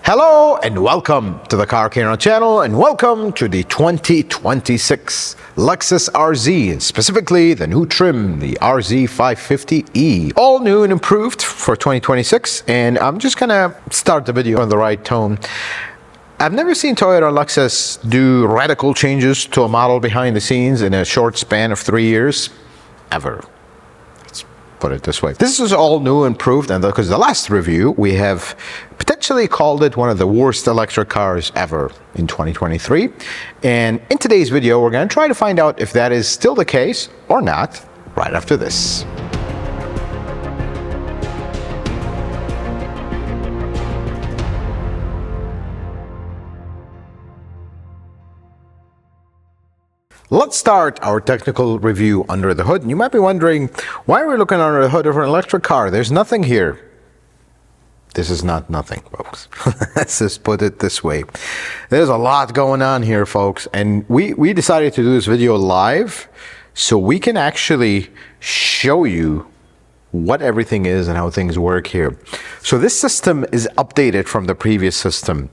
Hello and welcome to the Car Kino channel and welcome to the 2026 Lexus RZ, and specifically the new trim, the RZ 550e. All new and improved for 2026, and I'm just gonna start the video on the right tone. I've never seen Toyota and Lexus do radical changes to a model behind the scenes in a short span of 3 years, ever. Put it this way. This is all new and improved, and because the last review we have potentially called it one of the worst electric cars ever in 2023. And in today's video, we're going to try to find out if that is still the case or not right after this. Let's start our technical review under the hood. And you might be wondering, why are we looking under the hood of an electric car? There's nothing here. This is not nothing, folks. Let's just put it this way. There's a lot going on here, folks. And we decided to do this video live so we can actually show you what everything is and how things work here. So this system is updated from the previous system.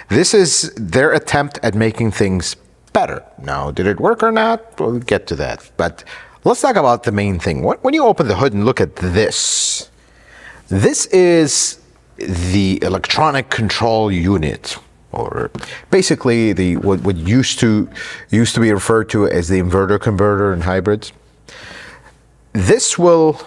This is their attempt at making things better. Now, did it work or not? We'll get to that. But let's talk about the main thing. When you open the hood and look at this, this is the electronic control unit, or basically the what used to be referred to as the inverter converter in hybrids. This will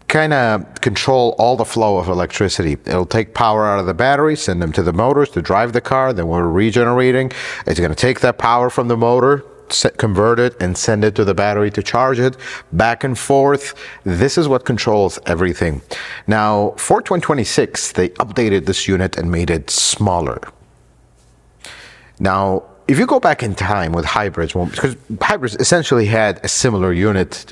kind of control all the flow of electricity. It'll take power out of the battery, send them to the motors to drive the car. Then we're regenerating. It's going to take that power from the motor, convert it, and send it to the battery to charge it, back and forth. This is what controls everything. Now, for 2026, they updated this unit and made it smaller. Now, if you go back in time with hybrids, well, because hybrids essentially had a similar unit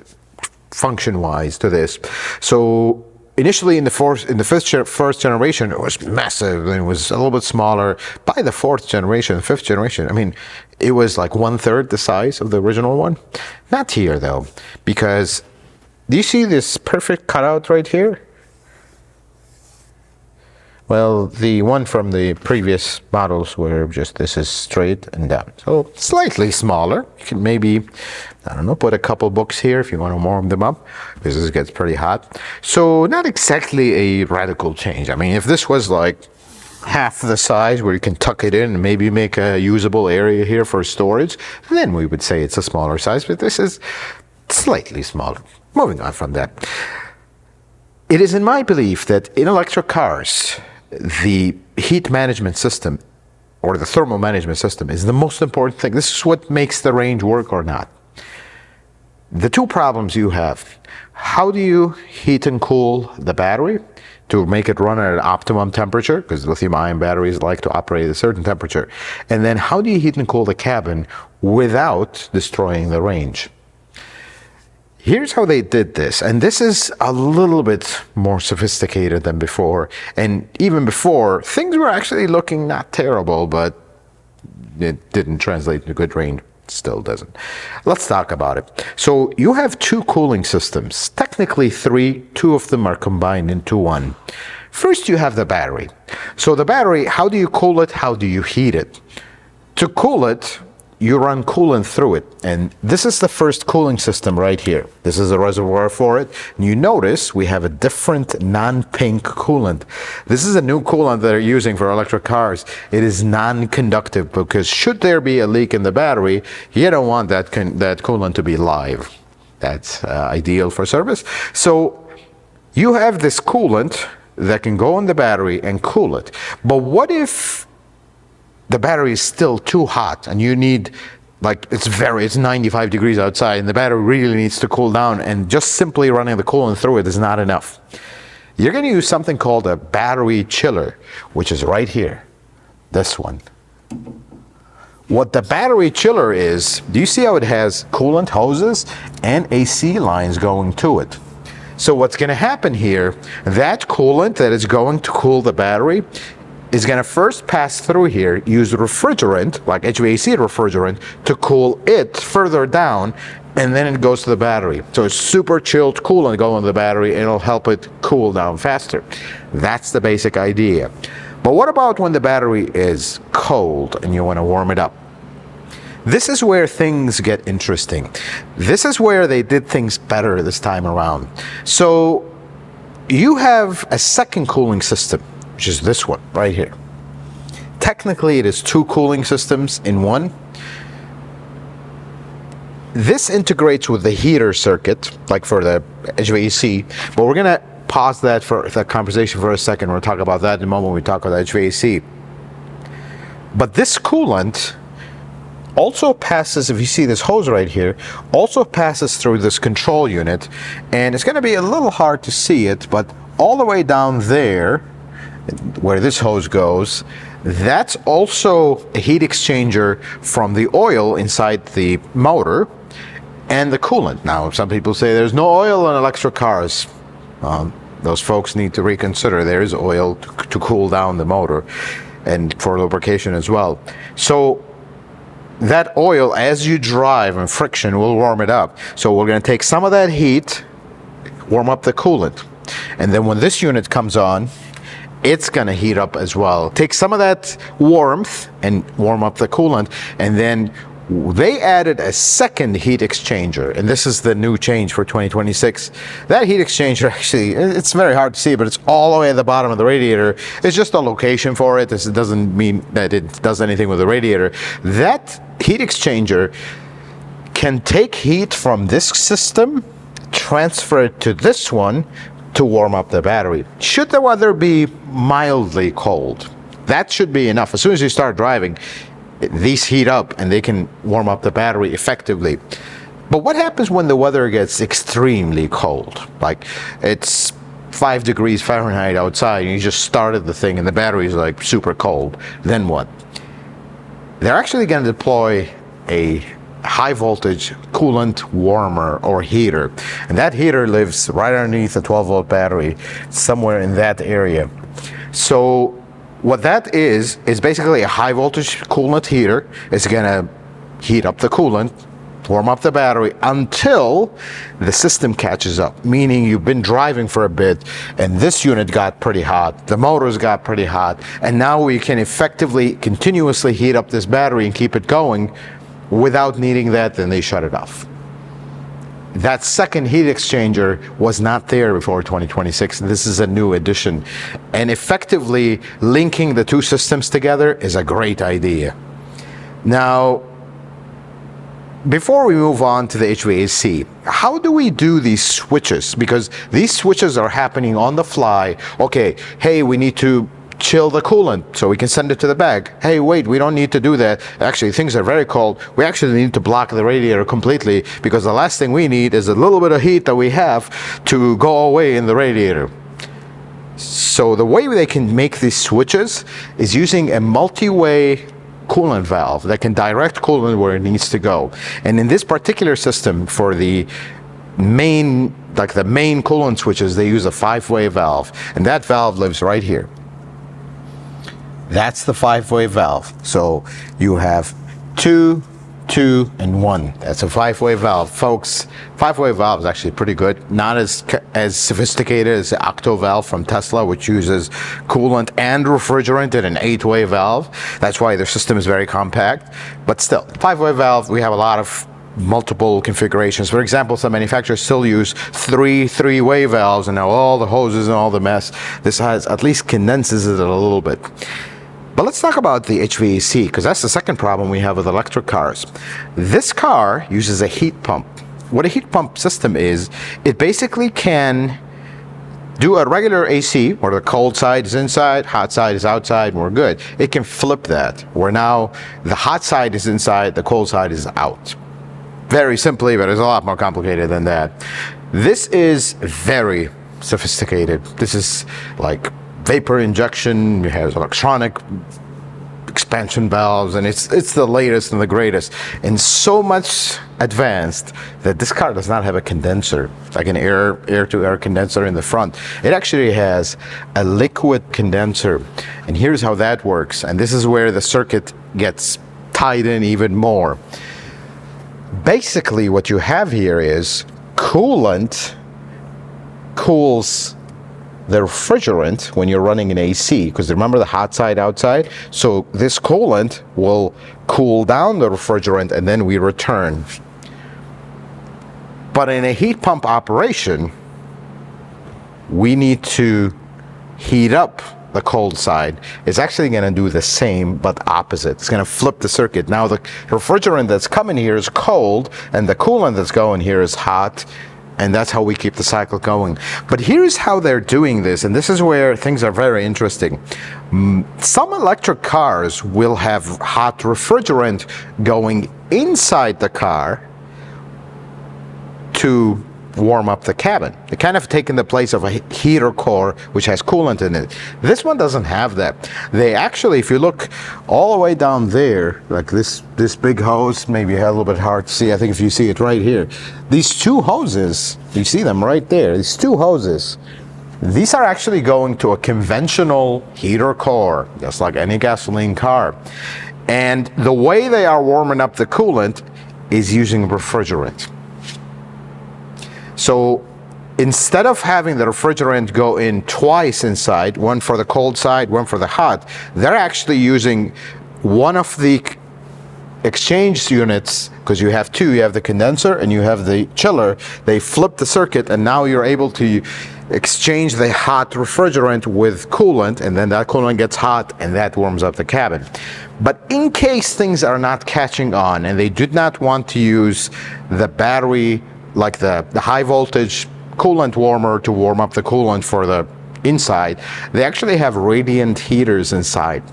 function-wise to this. So initially in the first generation, it was massive and it was a little bit smaller. By the fifth generation, I mean, it was like 1/3 the size of the original one. Not here though, because do you see this perfect cutout right here? Well, the one from the previous models were just, this is straight and down. So slightly smaller. You can maybe, I don't know, put a couple books here if you want to warm them up, because this gets pretty hot. So not exactly a radical change. I mean, if this was like half the size where you can tuck it in and maybe make a usable area here for storage, then we would say it's a smaller size, but this is slightly smaller. Moving on from that. It is in my belief that in electric cars, the heat management system or the thermal management system is the most important thing. This is what makes the range work or not. The two problems you have: how do you heat and cool the battery to make it run at an optimum temperature, because lithium-ion batteries like to operate at a certain temperature, and then how do you heat and cool the cabin without destroying the range? Here's how they did this, and this is a little bit more sophisticated than before. And even before, things were actually looking not terrible, but it didn't translate into good range. Still doesn't. Let's talk about it. So you have two cooling systems, technically three. Two of them are combined into one. First, you have the battery. So the battery, how do you cool it? How do you heat it? To cool it, you run coolant through it, and this is the first cooling system right here. This is a reservoir for it, and you notice we have a different non-pink coolant. This is a new coolant that they're using for electric cars. It is non-conductive, because should there be a leak in the battery, you don't want that coolant to be live. That's ideal for service. So you have this coolant that can go in the battery and cool it. But what if the battery is still too hot and you need, like, it's 95 degrees outside and the battery really needs to cool down, and just simply running the coolant through it is not enough? You're going to use something called a battery chiller, which is right here, this one. What the battery chiller is, do you see how it has coolant hoses and AC lines going to it? So what's going to happen here, that coolant that is going to cool the battery is going to first pass through here, use refrigerant, like HVAC refrigerant, to cool it further down, and then it goes to the battery. So it's super chilled coolant going to the battery, and it'll help it cool down faster. That's the basic idea. But what about when the battery is cold and you want to warm it up? This is where things get interesting. This is where they did things better this time around. So you have a second cooling system, which is this one right here. Technically, it is two cooling systems in one. This integrates with the heater circuit, like for the HVAC, but we're gonna pause that for the conversation for a second. We'll talk about that in a moment when we talk about HVAC. But this coolant also passes, if you see this hose right here, also passes through this control unit, and it's going to be a little hard to see it, but all the way down there where this hose goes, that's also a heat exchanger from the oil inside the motor and the coolant. Now, some people say there's no oil in electric cars. Those folks need to reconsider. There is oil to cool down the motor and for lubrication as well. So that oil, as you drive and friction, will warm it up. So we're going to take some of that heat, warm up the coolant, and then when this unit comes on, it's going to heat up as well. Take some of that warmth and warm up the coolant, and then they added a second heat exchanger, and this is the new change for 2026. That heat exchanger, actually, it's very hard to see, but it's all the way at the bottom of the radiator. It's just a location for it. It doesn't mean that it does anything with the radiator. That heat exchanger can take heat from this system, transfer it to this one to warm up the battery. Should the weather be mildly cold, that should be enough. As soon as you start driving, these heat up and they can warm up the battery effectively. But what happens when the weather gets extremely cold? Like it's 5 degrees Fahrenheit outside and you just started the thing and the battery is like super cold. Then what? They're actually going to deploy a high voltage coolant warmer or heater. And that heater lives right underneath a 12-volt battery, somewhere in that area. So what that is basically a high voltage coolant heater. It's gonna heat up the coolant, warm up the battery until the system catches up, meaning you've been driving for a bit and this unit got pretty hot, the motors got pretty hot, and now we can effectively continuously heat up this battery and keep it going without needing that. Then they shut it off. That second heat exchanger was not there before 2026. This is a new addition. And effectively linking the two systems together is a great idea. Now, before we move on to the HVAC, how do we do these switches? Because these switches are happening on the fly. Okay, hey, we need to chill the coolant so we can send it to the bag. Hey, wait, we don't need to do that. Actually, things are very cold. We actually need to block the radiator completely because the last thing we need is a little bit of heat that we have to go away in the radiator. So the way they can make these switches is using a multi-way coolant valve that can direct coolant where it needs to go. And in this particular system, for the main coolant switches, they use a 5-way valve, and that valve lives right here. That's the 5-way valve. So you have 2, 2, and 1. That's a 5-way valve. Folks, 5-way valve is actually pretty good. Not as sophisticated as the octo valve from Tesla, which uses coolant and refrigerant in an 8-way valve. That's why their system is very compact. But still, 5-way valve, we have a lot of multiple configurations. For example, some manufacturers still use 3-way valves, and now all the hoses and all the mess. This has at least condenses it a little bit. But let's talk about the HVAC, because that's the second problem we have with electric cars. This car uses a heat pump. What a heat pump system is, it basically can do a regular AC, where the cold side is inside, hot side is outside, and we're good. It can flip that, where now the hot side is inside, the cold side is out. Very simply, but it's a lot more complicated than that. This is very sophisticated. This is like vapor injection, it has electronic expansion valves, and it's the latest and the greatest, and so much advanced that this car does not have a condenser, like an air-to-air condenser in the front. It actually has a liquid condenser, and here's how that works, and this is where the circuit gets tied in even more. Basically, what you have here is coolant cools the refrigerant when you're running an AC, because remember the hot side outside? So this coolant will cool down the refrigerant and then we return. But in a heat pump operation, we need to heat up the cold side. It's actually going to do the same but opposite. It's going to flip the circuit. Now the refrigerant that's coming here is cold and the coolant that's going here is hot, and that's how we keep the cycle going. But here's how they're doing this, and this is where things are very interesting. Some electric cars will have hot refrigerant going inside the car to warm up the cabin. They kind of taken the place of a heater core which has coolant in it. This one doesn't have that. They actually, if you look all the way down there, like this big hose, maybe a little bit hard to see. I think if you see it right here, these two hoses, you see them right there, these two hoses, these are actually going to a conventional heater core, just like any gasoline car. And the way they are warming up the coolant is using refrigerant. So instead of having the refrigerant go in twice inside, one for the cold side, one for the hot, they're actually using one of the exchange units, because you have two, you have the condenser and you have the chiller. They flip the circuit and now you're able to exchange the hot refrigerant with coolant, and then that coolant gets hot and that warms up the cabin. But in case things are not catching on and they did not want to use the battery, like the high voltage coolant warmer to warm up the coolant for the inside, they actually have radiant heaters inside.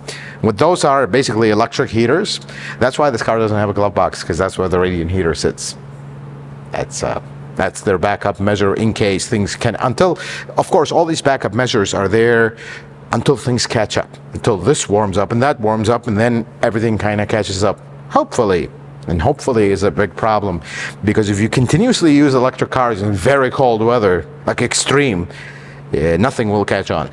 What those are basically electric heaters. That's why this car doesn't have a glove box, because that's where the radiant heater sits. That's their backup measure in case things can, until, of course, all these backup measures are there until things catch up, until this warms up and that warms up, and then everything kind of catches up, hopefully. And hopefully is a big problem, because if you continuously use electric cars in very cold weather, like extreme, nothing will catch on.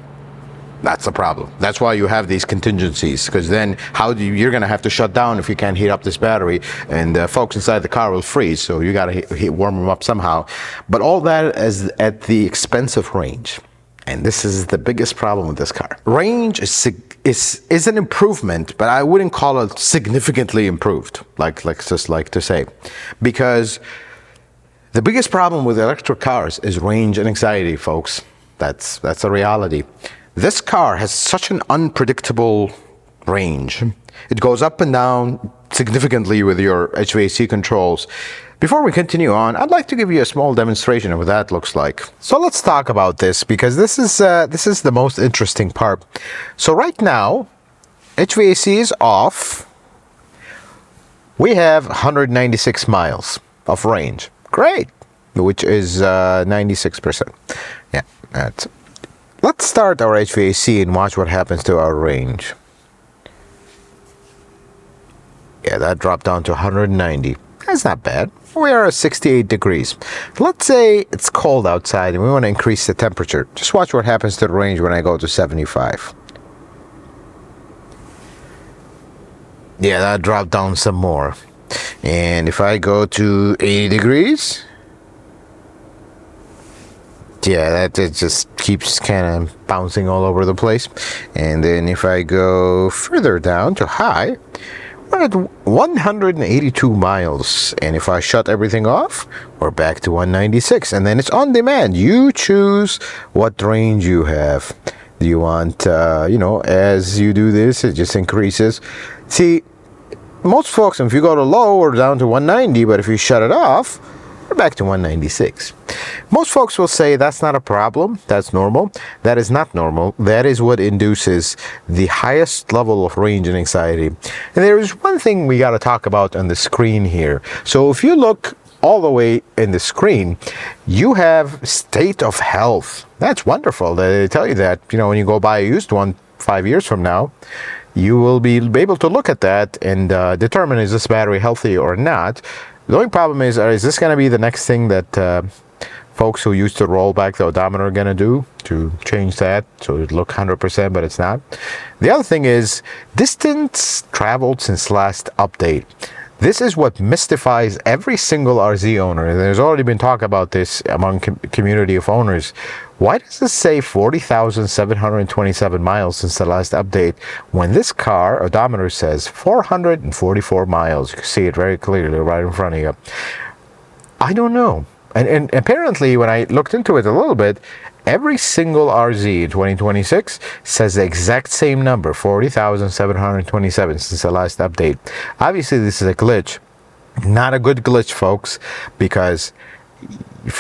That's the problem. That's why you have these contingencies, because then you're going to have to shut down if you can't heat up this battery, and folks inside the car will freeze, so you got to warm them up somehow. But all that is at the expense of range. And this is the biggest problem with this car. Range is an improvement, but I wouldn't call it significantly improved, like just like to say. Because the biggest problem with electric cars is range and anxiety, folks. That's a reality. This car has such an unpredictable range. It goes up and down significantly with your HVAC controls. Before we continue on, I'd like to give you a small demonstration of what that looks like. So let's talk about this, because this is the most interesting part. So right now, HVAC is off. We have 196 miles of range. Great, which is 96%. Yeah, that's. Let's start our HVAC and watch what happens to our range. Yeah, that dropped down to 190. That's not bad. We are at 68 degrees. Let's say it's cold outside and we want to increase the temperature. Just watch what happens to the range when I go to 75. Yeah, that dropped down some more. And if I go to 80 degrees, yeah, that it just keeps kind of bouncing all over the place. And then if I go further down to high, we're at 182 miles, and if I shut everything off, we're back to 196, and then it's on demand. You choose what range you have. Do you want, as you do this, it just increases. See, most folks, if you go to low, we're down to 190, but if you shut it off, we're back to 196. Most folks will say that's not a problem, that's normal. That is not normal. That is what induces the highest level of range and anxiety. And there is one thing we got to talk about on the screen here. So if you look all the way in the screen, you have state of health. That's wonderful. They tell you that, when you go buy a used one 5 years from now, you will be able to look at that and determine, is this battery healthy or not. The only problem is this going to be the next thing that folks who used to roll back the odometer are going to do, to change that so it look 100%, but it's not. The other thing is distance traveled since last update. This is what mystifies every single RZ owner. And there's already been talk about this among community of owners. Why does it say 40,727 miles since the last update when this car odometer says 444 miles? You can see it very clearly right in front of you. I don't know. And apparently, when I looked into it a little bit, every single RZ in 2026 says the exact same number, 40,727 since the last update. Obviously, this is a glitch. Not a good glitch, folks, because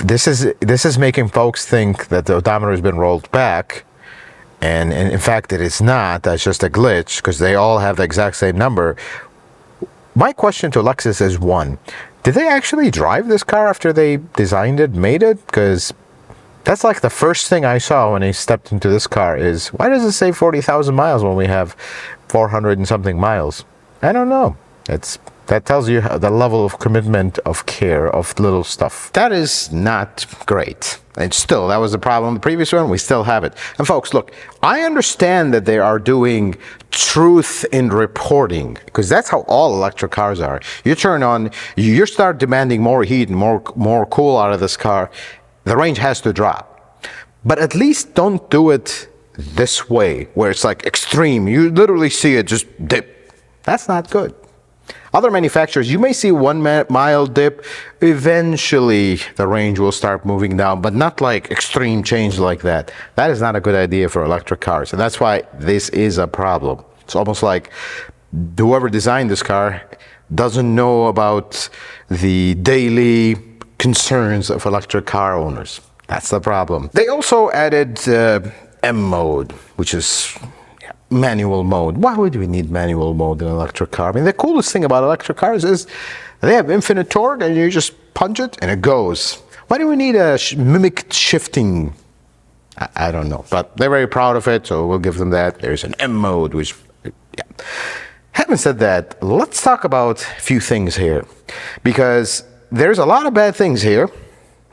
this is making folks think that the odometer has been rolled back. And in fact, it is not. That's just a glitch because they all have the exact same number. My question to Lexus is one. Did they actually drive this car after they designed it, made it? Because that's like the first thing I saw when I stepped into this car is, why does it say 40,000 miles when we have 400 and something miles? I don't know. That tells you the level of commitment, of care, of little stuff. That is not great. And still, that was the problem. The previous one, we still have it. And folks, look, I understand that they are doing truth in reporting, because that's how all electric cars are. You turn on, you start demanding more heat and more cool out of this car, the range has to drop. But at least don't do it this way, where it's like extreme. You literally see it just dip. That's not good. Other manufacturers, you may see 1 mile dip. Eventually, the range will start moving down, but not like extreme change like that. That is not a good idea for electric cars, and that's why this is a problem. It's almost like whoever designed this car doesn't know about the daily concerns of electric car owners. That's the problem. They also added M mode, which is manual mode. Why would we need manual mode in an electric car? I mean, the coolest thing about electric cars is they have infinite torque and you just punch it and it goes. Why do we need a mimic shifting? I don't know, but they're very proud of it, so we'll give them that. There's an M mode, which, yeah. Having said that, let's talk about a few things here, because there's a lot of bad things here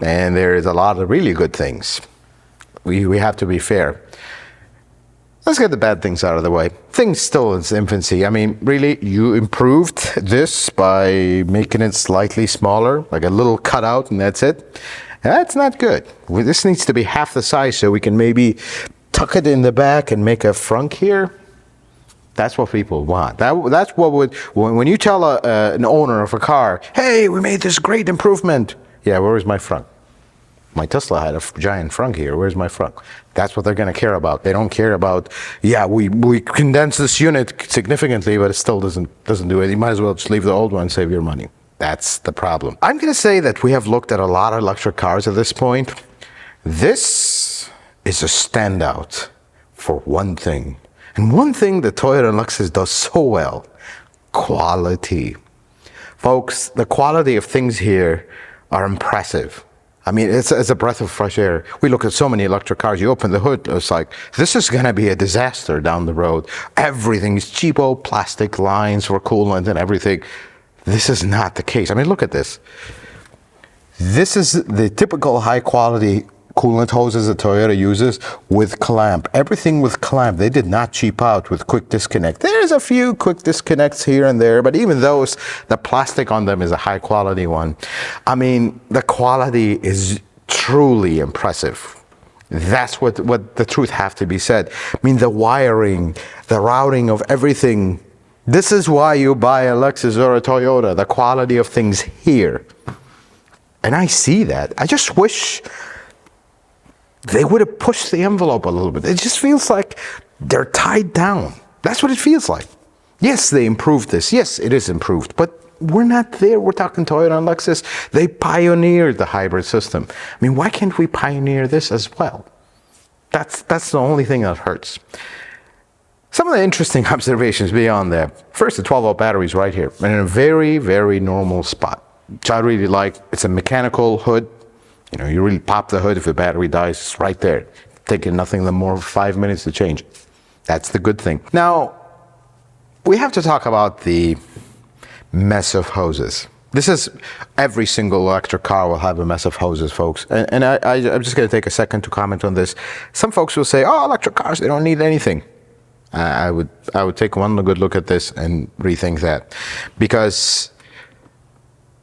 and there's a lot of really good things. We have to be fair. Let's get the bad things out of the way. Things still in its infancy. I mean, really, you improved this by making it slightly smaller, like a little cutout, and that's it. And that's not good. This needs to be half the size so we can maybe tuck it in the back and make a frunk here. That's what people want. That's what would, when you tell an owner of a car, hey, we made this great improvement. Yeah, where is my frunk? My Tesla had a giant frunk here. Where's my frunk? That's what they're going to care about. They don't care about, yeah, we condensed this unit significantly, but it still doesn't do it. You might as well just leave the old one and save your money. That's the problem. I'm going to say that we have looked at a lot of electric cars at this point. This is a standout for one thing. And one thing that Toyota and Lexus does so well, quality. Folks, the quality of things here are impressive. I mean, it's a breath of fresh air. We look at so many electric cars. You open the hood, it's like, this is going to be a disaster down the road. Everything's cheapo, plastic lines for coolant and everything. This is not the case. I mean, look at this. This is the typical high-quality coolant hoses that Toyota uses with clamp. Everything with clamp. They did not cheap out with quick disconnect. There's a few quick disconnects here and there, but even those, the plastic on them is a high quality one. I mean, the quality is truly impressive. That's what the truth have to be said. I mean, the wiring, the routing of everything. This is why you buy a Lexus or a Toyota, the quality of things here. And I see that. I just wish they would have pushed the envelope a little bit. It just feels like they're tied down. That's what it feels like. Yes, they improved this. Yes, it is improved. But we're not there. We're talking Toyota and Lexus. They pioneered the hybrid system. I mean, why can't we pioneer this as well? That's the only thing that hurts. Some of the interesting observations beyond that. First, the 12-volt battery is right here in a very, very normal spot, which I really like. It's a mechanical hood. You know, you really pop the hood if the battery dies, it's right there. Taking nothing more than 5 minutes to change it. That's the good thing. Now, we have to talk about the mess of hoses. This is, every single electric car will have a mess of hoses, folks. And I'm just going to take a second to comment on this. Some folks will say, oh, electric cars, they don't need anything. I would take one good look at this and rethink that. Because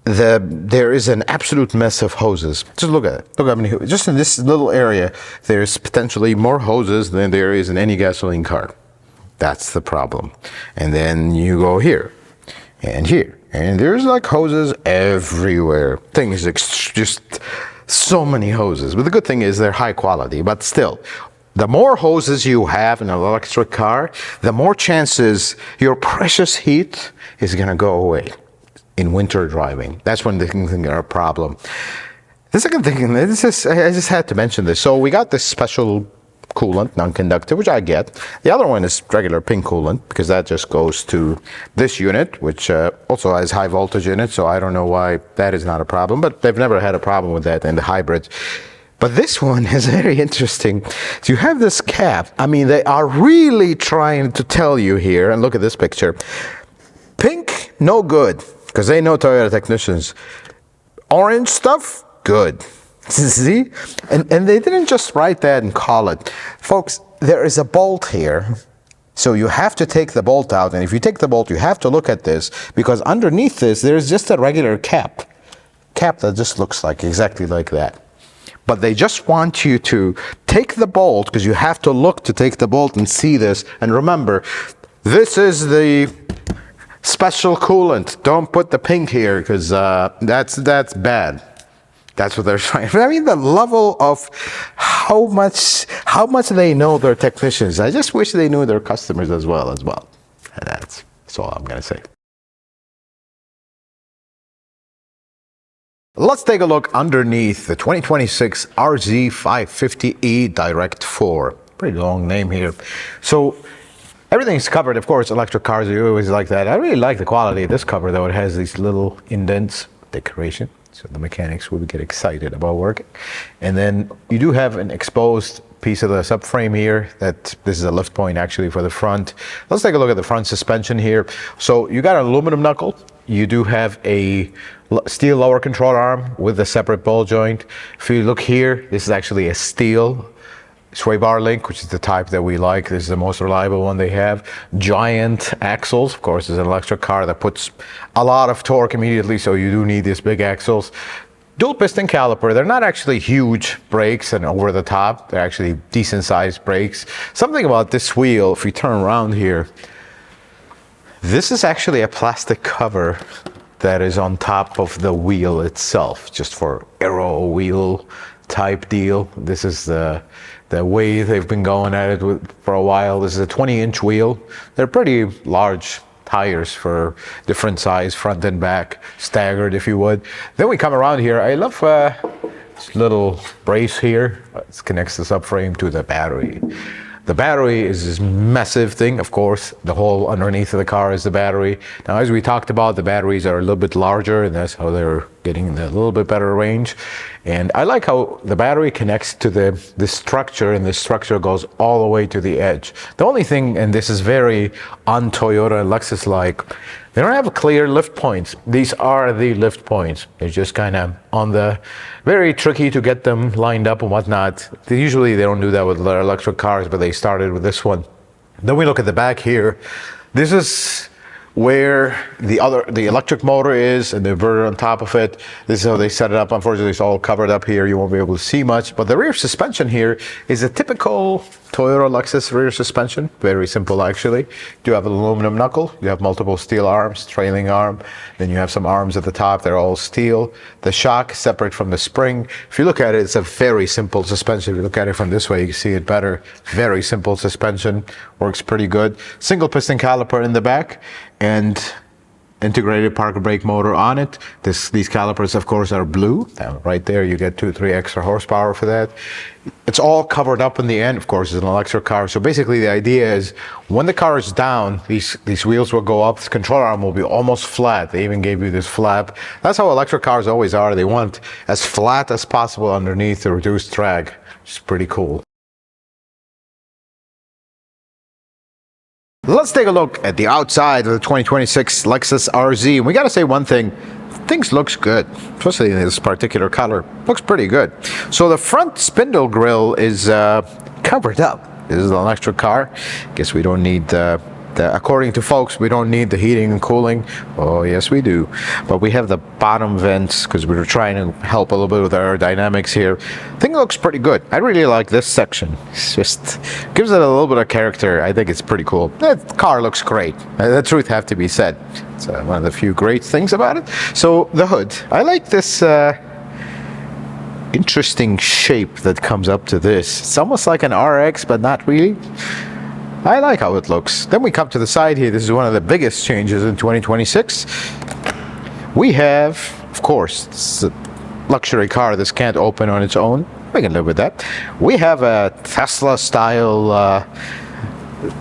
there is an absolute mess of hoses. Just look at it. Look how many, just in this little area, there's potentially more hoses than there is in any gasoline car. That's the problem. And then you go here and here, and there's like hoses everywhere. Things just so many hoses. But the good thing is they're high quality, but still, the more hoses you have in an electric car, the more chances your precious heat is gonna go away in winter driving. That's when the things are a problem. The second thing, I just had to mention this. So we got this special coolant, non-conductive, which I get. The other one is regular pink coolant, because that just goes to this unit, which also has high voltage in it, so I don't know why that is not a problem, but they've never had a problem with that in the hybrids. But this one is very interesting. So you have this cap. I mean, they are really trying to tell you here, and look at this picture. Pink, no good, because they know Toyota technicians. Orange stuff, good. See? And they didn't just write that and call it. Folks, there is a bolt here. So you have to take the bolt out. And if you take the bolt, you have to look at this, because underneath this, there's just a regular cap. Cap that just looks like exactly like that. But they just want you to take the bolt, because you have to look to take the bolt and see this. And remember, this is the special coolant. Don't put the pink here, because that's bad. That's what they're trying. I mean, the level of how much they know their technicians. I just wish they knew their customers as well. And that's all I'm gonna say. Let's take a look underneath the 2026 RZ 550e Direct 4. Pretty long name here. So everything's covered, of course. Electric cars, you always like that. I really like the quality of this cover, though. It has these little indents, decoration, so the mechanics will get excited about working. And then you do have an exposed piece of the subframe here. This is a lift point actually for the front. Let's take a look at the front suspension here. So you got an aluminum knuckle. You do have a steel lower control arm with a separate ball joint. If you look here, this is actually a steel sway bar link, which is the type that we like. This is the most reliable one they have. Giant axles, of course, is an electric car that puts a lot of torque immediately, so you do need these big axles. Dual piston caliper. They're not actually huge brakes and over the top. They're actually decent sized brakes. Something about this wheel, if we turn around here, this is actually a plastic cover that is on top of the wheel itself, just for aero wheel type deal. This is the way they've been going at it for a while. This is a 20-inch wheel. They're pretty large tires for different size, front and back, staggered if you would. Then we come around here. I love this little brace here. It connects the subframe to the battery. The battery is this massive thing. Of course, the whole underneath of the car is the battery. Now, as we talked about, the batteries are a little bit larger, and that's how they're getting a little bit better range. And I like how the battery connects to the structure, and the structure goes all the way to the edge. The only thing, and this is very un-Toyota and Lexus-like, they don't have clear lift points. These are the lift points. They're just kind of on the, very tricky to get them lined up and whatnot. Usually they don't do that with their electric cars, but they started with this one. Then we look at the back here. This is where the electric motor is and the inverter on top of it. This is how they set it up. Unfortunately, it's all covered up here. You won't be able to see much, but the rear suspension here is a typical Toyota Lexus rear suspension. Very simple, actually. You do have an aluminum knuckle. You have multiple steel arms, trailing arm. Then you have some arms at the top. They're all steel. The shock separate from the spring. If you look at it, it's a very simple suspension. If you look at it from this way, you can see it better. Very simple suspension. Works pretty good. Single piston caliper in the back, and integrated park brake motor on it. These calipers, of course, are blue. Right there, you get 2-3 extra horsepower for that. It's all covered up in the end. Of course, it's an electric car. So basically, the idea is when the car is down, these wheels will go up. The control arm will be almost flat. They even gave you this flap. That's how electric cars always are. They want as flat as possible underneath to reduce drag, which is pretty cool. Let's take a look at the outside of the 2026 Lexus RZ. We got to say one thing. Things looks good, especially in this particular color. Looks pretty good. So the front spindle grille is covered up. This is an electric car. Guess we don't need according to folks, we don't need the heating and cooling. Oh, yes, we do. But we have the bottom vents because we were trying to help a little bit with aerodynamics here. I think it looks pretty good. I really like this section. It's just gives it a little bit of character. I think it's pretty cool. The car looks great. The truth have to be said. It's one of the few great things about it. So the hood. I like this interesting shape that comes up to this. It's almost like an RX, but not really. I like how it looks. Then we come to the side here. This is one of the biggest changes in 2026. We have, of course, this is a luxury car. This can't open on its own. We can live with that. We have a Tesla style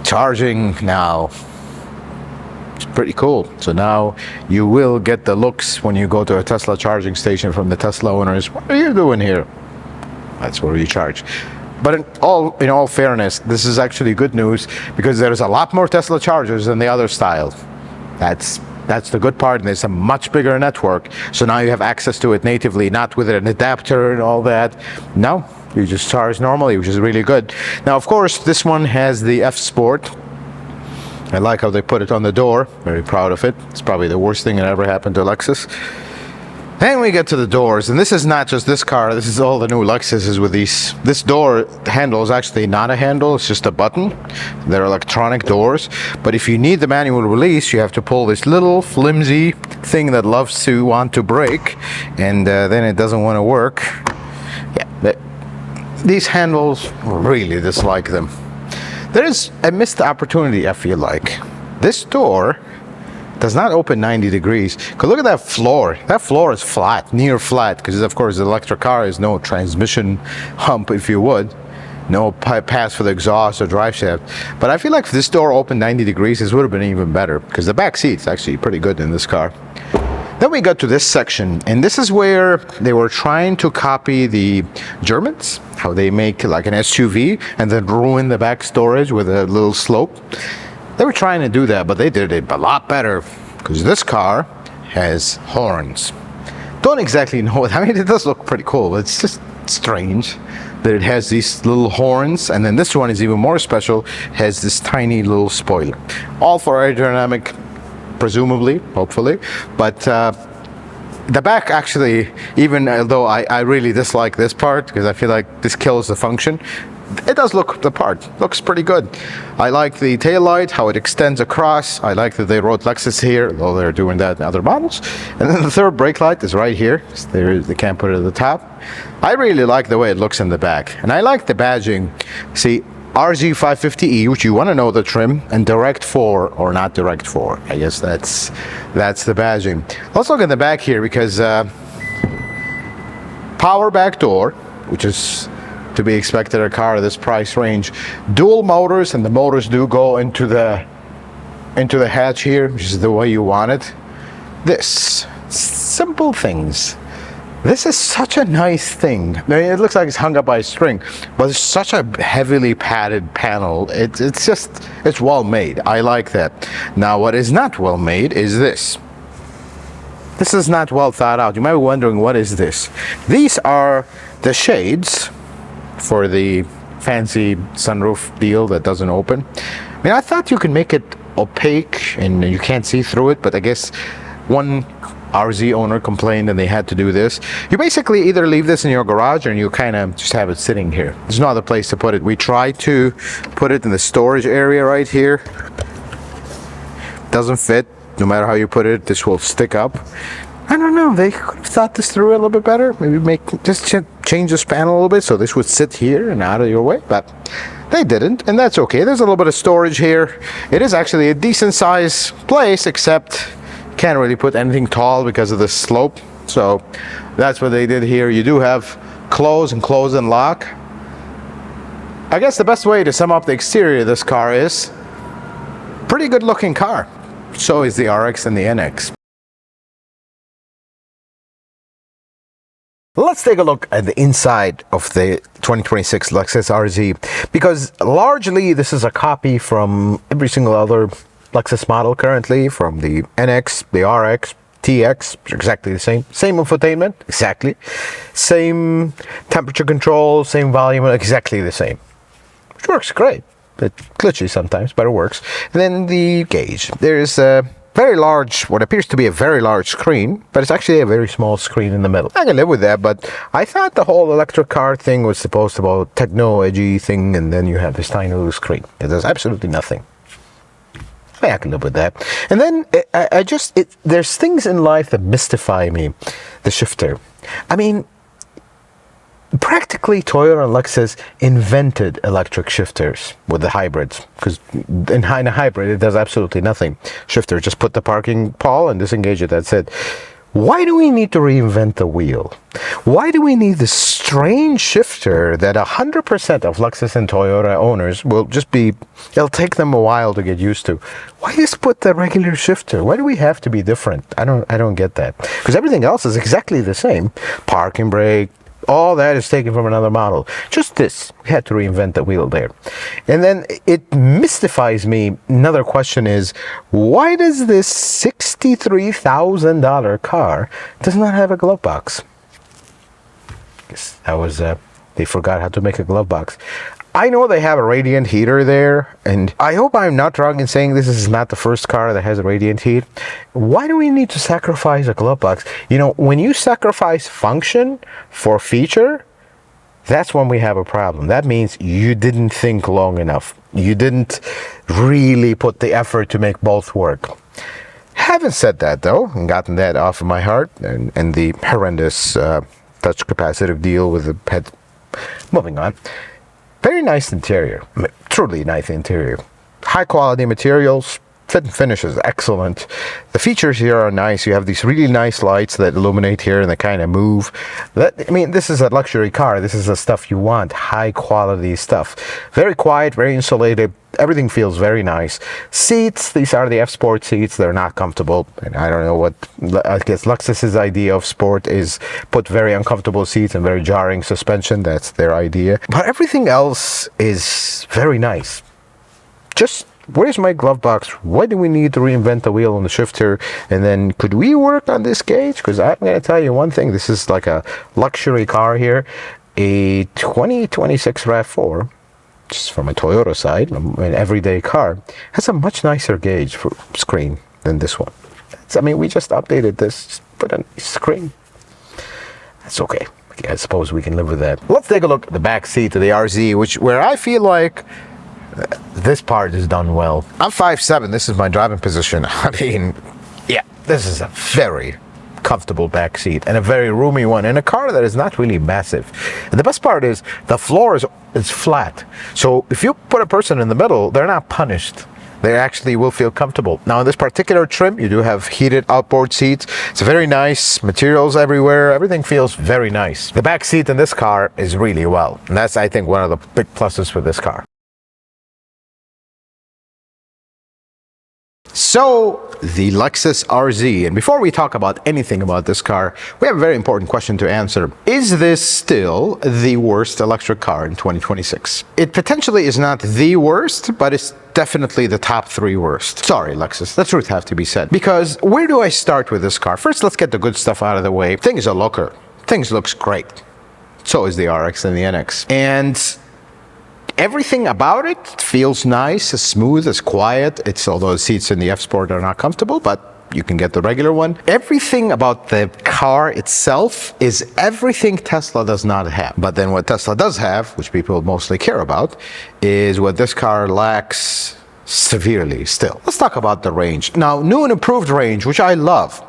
charging now. It's pretty cool. So now you will get the looks when you go to a Tesla charging station from the Tesla owners. What are you doing here? That's where you charge. But in all fairness, this is actually good news because there's a lot more Tesla chargers than the other style. That's the good part, and there's a much bigger network. So now you have access to it natively, not with an adapter and all that. No, you just charge normally, which is really good. Now, of course, this one has the F Sport. I like how they put it on the door. Very proud of it. It's probably the worst thing that ever happened to Lexus. Then we get to the doors, and this is not just this car, this is all the new Lexuses with these. This door handle is actually not a handle, it's just a button. They're electronic doors, but if you need the manual release, you have to pull this little flimsy thing that loves to want to break, and then it doesn't want to work. Yeah, these handles, really dislike them. There's a missed opportunity, I feel like. This door does not open 90 degrees. Because look at that floor. That floor is flat, near flat, because of course the electric car is no transmission hump, if you would. No pass for the exhaust or drive shaft. But I feel like if this door opened 90 degrees, this would have been even better, because the back seat's actually pretty good in this car. Then we got to this section, and this is where they were trying to copy the Germans, how they make like an SUV and then ruin the back storage with a little slope. They were trying to do that, but they did it a lot better because this car has horns. Don't exactly know what, I mean, it does look pretty cool, but it's just strange that it has these little horns, and then this one is even more special, has this tiny little spoiler. All for aerodynamic, presumably, hopefully, but the back actually, even though I really dislike this part because I feel like this kills the function, it does look the part. Looks pretty good. I like the taillight, how it extends across. I like that they wrote Lexus here, though they're doing that in other models. And then the third brake light is right here. They can't put it at the top. I really like the way it looks in the back. And I like the badging. See, RZ550E, which you want to know the trim, and Direct 4, or not Direct 4. I guess that's the badging. Let's look at the back here because power back door, which is to be expected a car of this price range. Dual motors, and the motors do go into the hatch here, which is the way you want it. This simple things. This is such a nice thing. I mean, it looks like it's hung up by a string, but it's such a heavily padded panel. It's well made. I like that. Now, what is not well made is this. This is not well thought out. You might be wondering, what is this? These are the shades for the fancy sunroof deal that doesn't open. I mean, I thought you could make it opaque and you can't see through it, but I guess one RZ owner complained and they had to do this. You basically either leave this in your garage or you kind of just have it sitting here. There's no other place to put it. We tried to put it in the storage area right here. Doesn't fit. No matter how you put it, this will stick up. I don't know, they could have thought this through a little bit better. Maybe just change this panel a little bit so this would sit here and out of your way, but they didn't, and that's okay. There's a little bit of storage here. It is actually a decent size place, except can't really put anything tall because of the slope. So that's what they did here. You do have close and lock. I guess the best way to sum up the exterior of this car is pretty good looking car. So is the RX and the NX. Let's take a look at the inside of the 2026 Lexus RZ, because largely this is a copy from every single other Lexus model currently, from the NX, the RX, TX, exactly the same. Same infotainment, exactly. Same temperature control, same volume, exactly the same. Which works great. It's glitchy sometimes, but it works. And then the gauge. There's a very large, what appears to be a very large screen, but it's actually a very small screen in the middle. I can live with that, but I thought the whole electric car thing was supposed to be a techno-edgy thing, and then you have this tiny little screen. It does absolutely nothing. I can live with that. And then there's things in life that mystify me. The shifter. I mean, practically Toyota and Lexus invented electric shifters with the hybrids, because in a hybrid it does absolutely nothing. Shifter, just put the parking pole and disengage it, that's it. Why do we need to reinvent the wheel? Why do we need this strange shifter that 100% of Lexus and Toyota owners will just be, it'll take them a while to get used to. Why just put the regular shifter? Why do we have to be different? I don't get that. Because everything else is exactly the same. Parking brake, all that is taken from another model. Just this, we had to reinvent the wheel there. And then it mystifies me. Another question is, why does this $63,000 car does not have a glove box? Guess that was, they forgot how to make a glove box. I know they have a radiant heater there, and I hope I'm not wrong in saying this is not the first car that has a radiant heat. Why do we need to sacrifice a glove box? You know, when you sacrifice function for feature, that's when we have a problem. That means you didn't think long enough. You didn't really put the effort to make both work. Having said that, though, and gotten that off of my heart, and the horrendous touch capacitive deal with the head. Moving on. Very nice interior, truly nice interior. High quality materials, fit and finish is excellent. The features here are nice. You have these really nice lights that illuminate here and they kind of move. This is a luxury car. This is the stuff you want, high quality stuff. Very quiet, very insulated. Everything feels very nice. Seats, these are the F-Sport seats. They're not comfortable. And I don't know what, I guess Lexus's idea of sport is put very uncomfortable seats and very jarring suspension. That's their idea. But everything else is very nice. Just, where's my glove box? Why do we need to reinvent the wheel on the shifter? And then could we work on this gauge? Because I'm going to tell you one thing. This is like a luxury car here. A 2026 RAV4. Just from a Toyota side, an everyday car, has a much nicer gauge for screen than this one. We just updated this, just put a screen. That's okay. I suppose we can live with that. Let's take a look at the back seat of the RZ, where I feel like this part is done well. I'm 5'7". This is my driving position. Yeah, this is a very comfortable back seat and a very roomy one in a car that is not really massive. And the best part is the floor is flat, so if you put a person in the middle, they're not punished. They actually will feel comfortable. Now in this particular trim, you do have heated outboard seats. It's very nice, materials everywhere, everything feels very nice. The back seat in this car is really well, and that's, I think, one of the big pluses for this car. So, the Lexus RZ, and before we talk about anything about this car, we have a very important question to answer. Is this still the worst electric car in 2026? It potentially is not the worst, but it's definitely the top 3 worst. Sorry, Lexus, the truth has to be said. Because where do I start with this car? First, let's get the good stuff out of the way. Things are looker. Things looks great. So is the RX and the NX. And everything about it feels nice, it's smooth, it's quiet. Although the seats in the F-Sport are not comfortable, but you can get the regular one. Everything about the car itself is everything Tesla does not have. But then what Tesla does have, which people mostly care about, is what this car lacks severely still. Let's talk about the range. Now, new and improved range, which I love.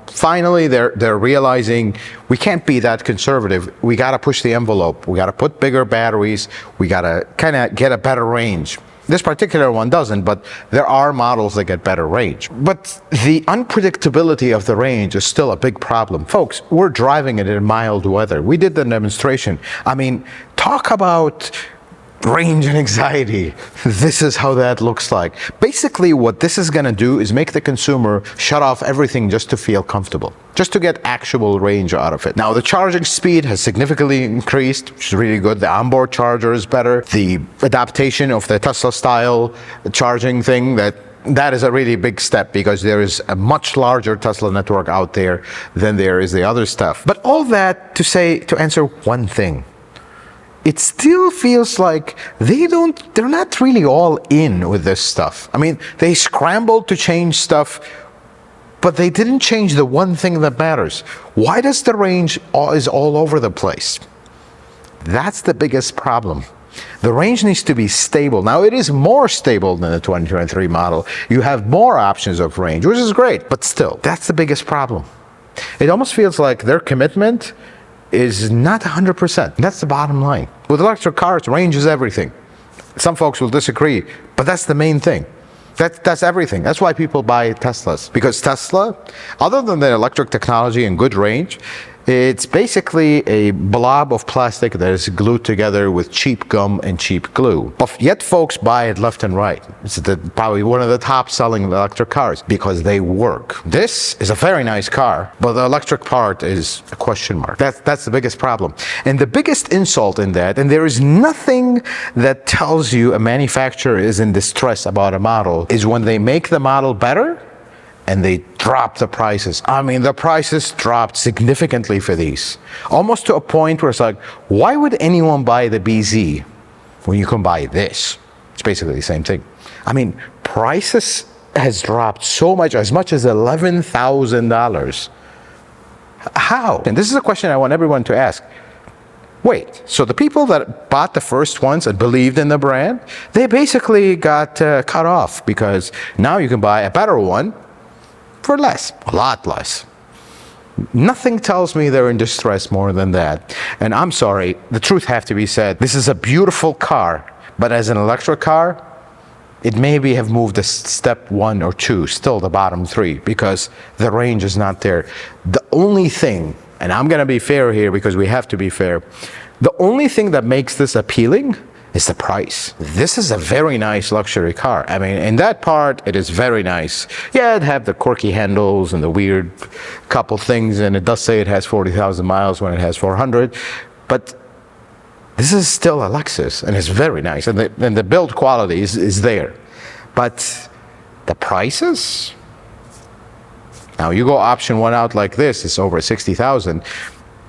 Finally they're realizing we can't be that conservative. We got to push the envelope. We got to put bigger batteries. We got to kind of get a better range. This particular one doesn't, but there are models that get better range. But the unpredictability of the range is still a big problem. Folks, we're driving it in mild weather. We did the demonstration. Talk about range and anxiety. This is how that looks like. Basically, what this is going to do is make the consumer shut off everything just to feel comfortable, just to get actual range out of it. Now, the charging speed has significantly increased, which is really good. The onboard charger is better. The adaptation of the Tesla style charging thing, that is a really big step, because there is a much larger Tesla network out there than there is the other stuff. But all that to answer one thing. it still feels like they're not really all in with this stuff. I mean, they scrambled to change stuff, but they didn't change the one thing that matters. Why does the range is all over the place? That's the biggest problem. The range needs to be stable. Now, it is more stable than the 2023 model. You have more options of range, which is great, but still, that's the biggest problem. It almost feels like their commitment is not 100%. That's the bottom line. With electric cars, range is everything. Some folks will disagree, but that's the main thing. That's everything. That's why people buy Teslas. Because Tesla, other than the electric technology and good range, it's basically a blob of plastic that is glued together with cheap gum and cheap glue. But yet folks buy it left and right. It's probably one of the top selling electric cars because they work. This is a very nice car, but the electric part is a question mark. That's the biggest problem. And the biggest insult in that, and there is nothing that tells you a manufacturer is in distress about a model, is when they make the model better and they drop the prices. I mean, the prices dropped significantly for these. Almost to a point where it's like, why would anyone buy the BZ when you can buy this? It's basically the same thing. I mean, prices has dropped so much as $11,000. How? And this is a question I want everyone to ask. Wait, so the people that bought the first ones and believed in the brand, they basically got cut off because now you can buy a better one for less, a lot less. Nothing tells me they're in distress more than that. And I'm sorry, the truth have to be said. This is a beautiful car, but as an electric car, it maybe have moved a step 1 or 2, still the bottom 3, because the range is not there. The only thing, and I'm gonna be fair here because we have to be fair, the only thing that makes this appealing is the price. This is a very nice luxury car. I mean, in that part, it is very nice. Yeah, it have the quirky handles and the weird couple things, and it does say it has 40,000 miles when it has 400, but this is still a Lexus, and it's very nice, and the build quality is there. But the prices? Now, you go option 1 out like this, it's over 60,000.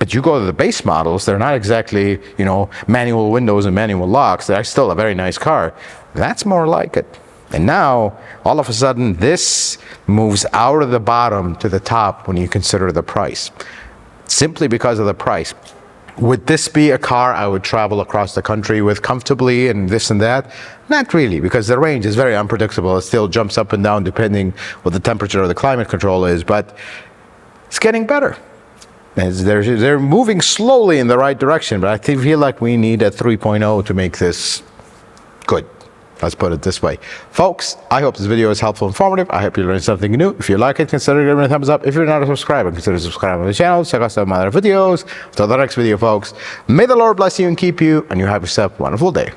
But you go to the base models, they're not exactly, you know, manual windows and manual locks. They're still a very nice car. That's more like it. And now, all of a sudden, this moves out of the bottom to the top when you consider the price. Simply because of the price. Would this be a car I would travel across the country with comfortably and this and that? Not really, because the range is very unpredictable. It still jumps up and down depending what the temperature or the climate control is, but it's getting better. They're moving slowly in the right direction, but I feel like we need a 3.0 to make this good. Let's put it this way. Folks, I hope this video is helpful and informative. I hope you learned something new. If you like it, consider giving it a thumbs up. If you're not a subscriber, consider subscribing to the channel. Check out some other videos. Until the next video, folks, may the Lord bless you and keep you, and you have yourself a wonderful day.